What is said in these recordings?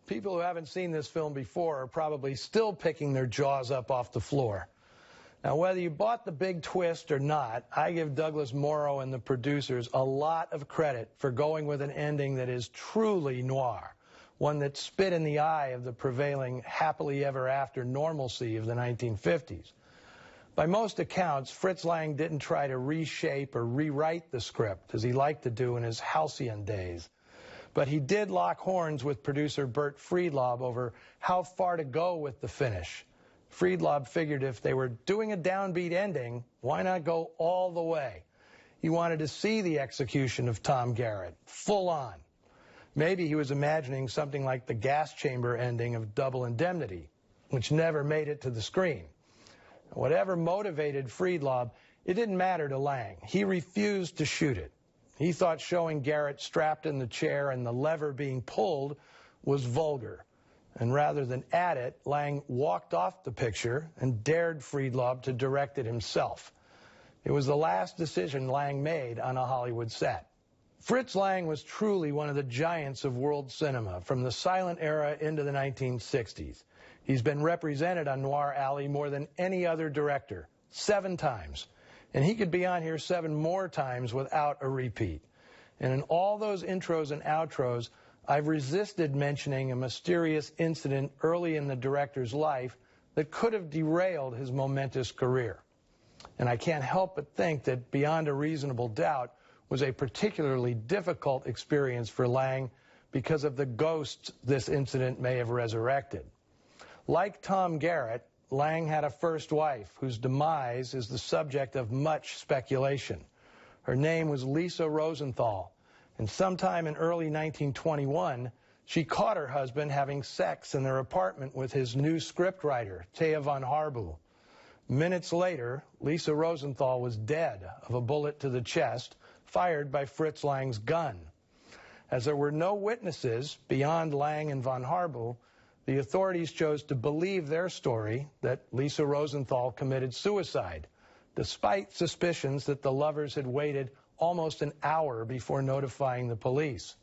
People who haven't seen this film before are probably still picking their jaws up off the floor. Now, whether you bought the big twist or not, I give Douglas Morrow and the producers a lot of credit for going with an ending that is truly noir, one that spit in the eye of the prevailing happily ever after normalcy of the 1950s. By most accounts, Fritz Lang didn't try to reshape or rewrite the script, as he liked to do in his halcyon days. But he did lock horns with producer Bert Friedlob over how far to go with the finish. Friedlob figured if they were doing a downbeat ending, why not go all the way? He wanted to see the execution of Tom Garrett, full on. Maybe he was imagining something like the gas chamber ending of Double Indemnity, which never made it to the screen. Whatever motivated Friedlob, it didn't matter to Lang. He refused to shoot it. He thought showing Garrett strapped in the chair and the lever being pulled was vulgar. And rather than add it, Lang walked off the picture and dared Friedlob to direct it himself. It was the last decision Lang made on a Hollywood set. Fritz Lang was truly one of the giants of world cinema from the silent era into the 1960s. He's been represented on Noir Alley more than any other director, 7 times. And he could be on here 7 more times without a repeat. And in all those intros and outros, I've resisted mentioning a mysterious incident early in the director's life that could have derailed his momentous career. And I can't help but think that Beyond a Reasonable Doubt was a particularly difficult experience for Lang because of the ghosts this incident may have resurrected. Like Tom Garrett, Lang had a first wife whose demise is the subject of much speculation. Her name was Lisa Rosenthal, and sometime in early 1921, she caught her husband having sex in their apartment with his new scriptwriter, Thea von Harbu. Minutes later, Lisa Rosenthal was dead of a bullet to the chest fired by Fritz Lang's gun. As there were no witnesses beyond Lang and von Harbu, the authorities chose to believe their story that Lisa Rosenthal committed suicide, despite suspicions that the lovers had waited almost an hour before notifying the police.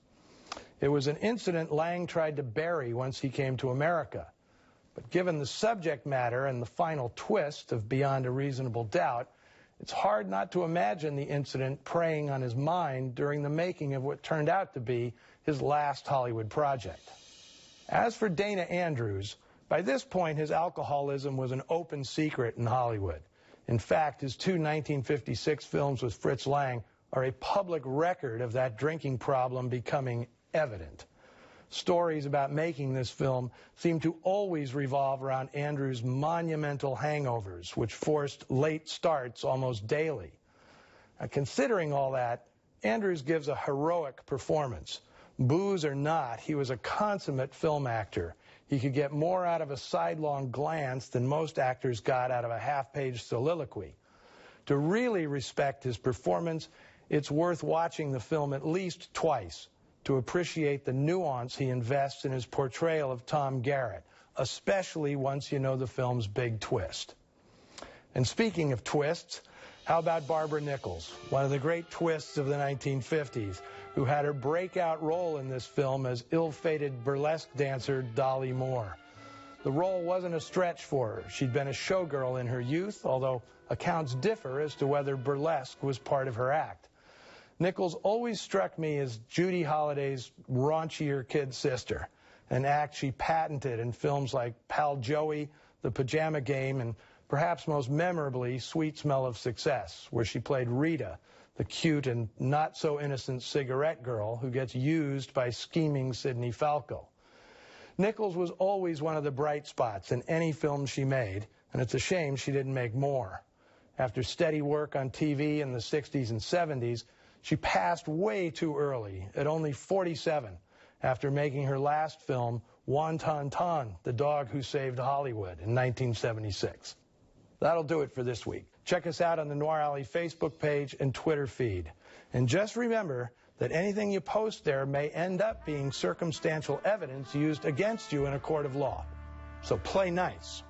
It was an incident Lang tried to bury once he came to America. But given the subject matter and the final twist of Beyond a Reasonable Doubt, it's hard not to imagine the incident preying on his mind during the making of what turned out to be his last Hollywood project. As for Dana Andrews, by this point his alcoholism was an open secret in Hollywood. In fact, his 2 1956 films with Fritz Lang are a public record of that drinking problem becoming evident. Stories about making this film seem to always revolve around Andrews' monumental hangovers, which forced late starts almost daily. Now, considering all that, Andrews gives a heroic performance. Booze or not, he was a consummate film actor. He could get more out of a sidelong glance than most actors got out of a half-page soliloquy. To really respect his performance, it's worth watching the film at least twice to appreciate the nuance he invests in his portrayal of Tom Garrett, especially once you know the film's big twist. And speaking of twists, how about Barbara Nichols, one of the great twists of the 1950s, who had her breakout role in this film as ill-fated burlesque dancer Dolly Moore. The role wasn't a stretch for her. She'd been a showgirl in her youth, although accounts differ as to whether burlesque was part of her act. Nichols always struck me as Judy Holliday's raunchier kid sister, an act she patented in films like Pal Joey, The Pajama Game, and perhaps most memorably, Sweet Smell of Success, where she played Rita, the cute and not-so-innocent cigarette girl who gets used by scheming Sidney Falco. Nichols was always one of the bright spots in any film she made, and it's a shame she didn't make more. After steady work on TV in the 60s and 70s, she passed way too early, at only 47, after making her last film, Wonton Ton, The Dog Who Saved Hollywood, in 1976. That'll do it for this week. Check us out on the Noir Alley Facebook page and Twitter feed. And just remember that anything you post there may end up being circumstantial evidence used against you in a court of law. So play nice.